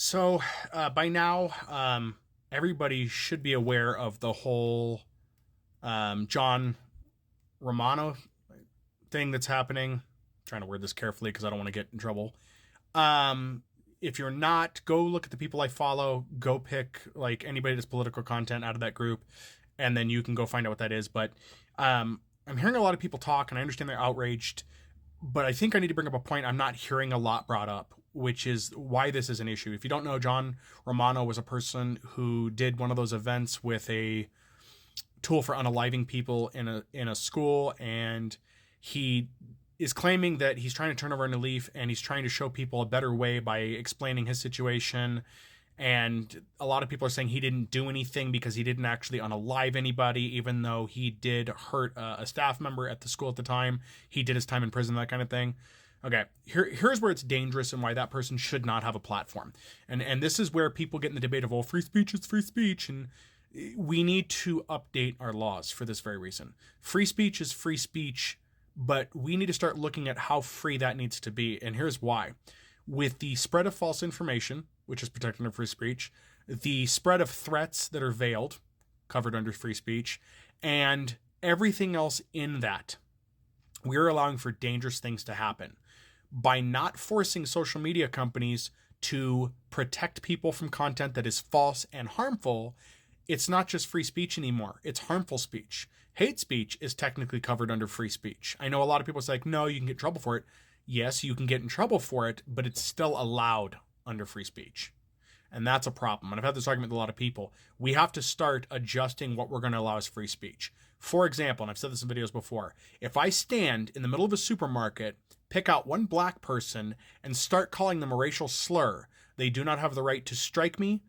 So by now, everybody should be aware of the whole Jon Romano thing that's happening. I'm trying to word this carefully because I don't want to get in trouble. Um, if you're not, go look at the people I follow. Go pick like anybody that's political content out of that group, and then you can go find out what that is. But I'm hearing a lot of people talk, and I understand they're outraged. But I think I need to bring up a point I'm not hearing a lot brought up, which is why this is an issue. If you don't know, Jon Romano was a person who did one of those events with a tool for unaliving people in a school, and he is claiming that he's trying to turn over a new leaf and he's trying to show people a better way by explaining his situation. And a lot of people are saying he didn't do anything because he didn't actually unalive anybody, even though he did hurt a staff member at the school at the time. He did his time in prison, that kind of thing. Okay, here's where it's dangerous and why that person should not have a platform. And this is where people get in the debate of, oh, free speech is free speech. And we need to update our laws for this very reason. Free speech is free speech, but we need to start looking at how free that needs to be. And here's why. With the spread of false information, which is protected under free speech, the spread of threats that are veiled, covered under free speech, and everything else in that, we're allowing for dangerous things to happen. By not forcing social media companies to protect people from content that is false and harmful, it's not just free speech anymore. It's harmful speech. Hate speech is technically covered under free speech. I know a lot of people say, like, no, you can get in trouble for it. Yes, you can get in trouble for it, but it's still allowed under free speech. And that's a problem. And I've had this argument with a lot of people. We have to start adjusting what we're going to allow as free speech. For example, and I've said this in videos before, if I stand in the middle of a supermarket, pick out one black person, and start calling them a racial slur, they do not have the right to strike me,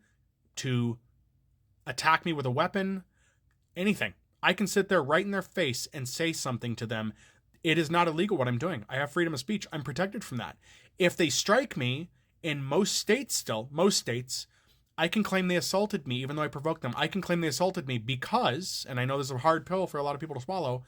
to attack me with a weapon, anything. I can sit there right in their face and say something to them. It is not illegal what I'm doing. I have freedom of speech. I'm protected from that. If they strike me, in most states, I can claim they assaulted me even though I provoked them. I can claim they assaulted me because, and I know this is a hard pill for a lot of people to swallow,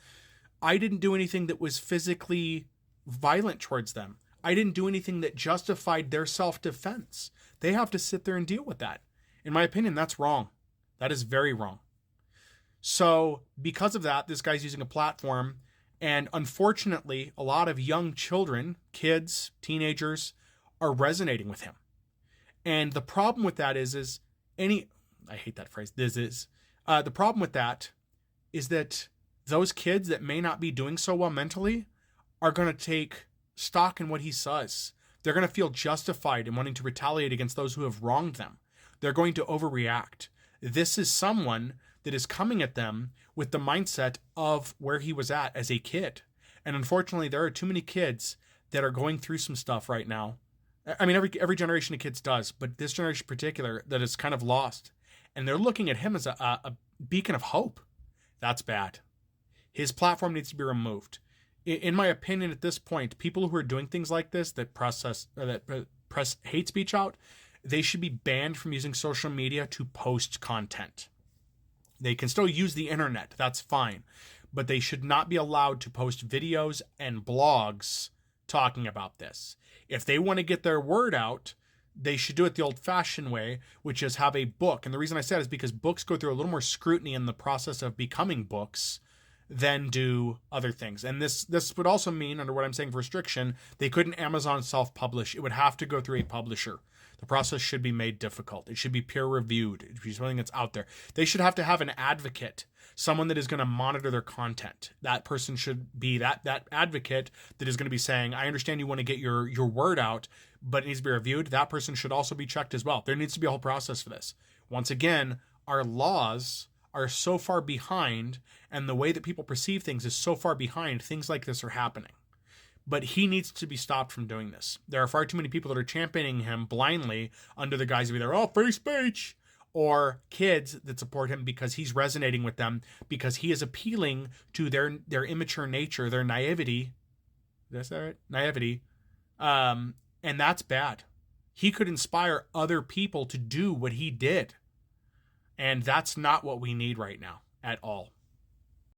I didn't do anything that was physically violent towards them. I didn't do anything that justified their self-defense. They have to sit there and deal with that. In my opinion, that's wrong. That is very wrong. So because of that, this guy's using a platform, and unfortunately, a lot of young children, kids, teenagers, are resonating with him. And the problem with that is I hate that phrase, the problem with that is that those kids that may not be doing so well mentally are going to take stock in what he says. They're going to feel justified in wanting to retaliate against those who have wronged them. They're going to overreact. This is someone that is coming at them with the mindset of where he was at as a kid. And unfortunately, there are too many kids that are going through some stuff right now. I mean, every generation of kids does, but this generation in particular that is kind of lost. And they're looking at him as a beacon of hope. That's bad. His platform needs to be removed. In my opinion, at this point, people who are doing things like this, that press hate speech out, they should be banned from using social media to post content. They can still use the internet. That's fine. But they should not be allowed to post videos and blogs talking about this. If they want to get their word out, they should do it the old-fashioned way, which is have a book. And the reason I say that is because books go through a little more scrutiny in the process of becoming books than do other things. And this would also mean, under what I'm saying for restriction, they couldn't Amazon self-publish. It would have to go through a publisher. The process should be made difficult. It should be peer-reviewed. It should be something that's out there. They should have to have an advocate, someone that is going to monitor their content. That person should be that advocate that is going to be saying, I understand you want to get your word out, but it needs to be reviewed. That person should also be checked as well. There needs to be a whole process for this. Once again, our laws are so far behind, and the way that people perceive things is so far behind, things like this are happening. But he needs to be stopped from doing this. There are far too many people that are championing him blindly under the guise of either, oh, free speech, or kids that support him because he's resonating with them, because he is appealing to their immature nature, their naivety. Is that right? Naivety. And that's bad. He could inspire other people to do what he did. And that's not what we need right now at all.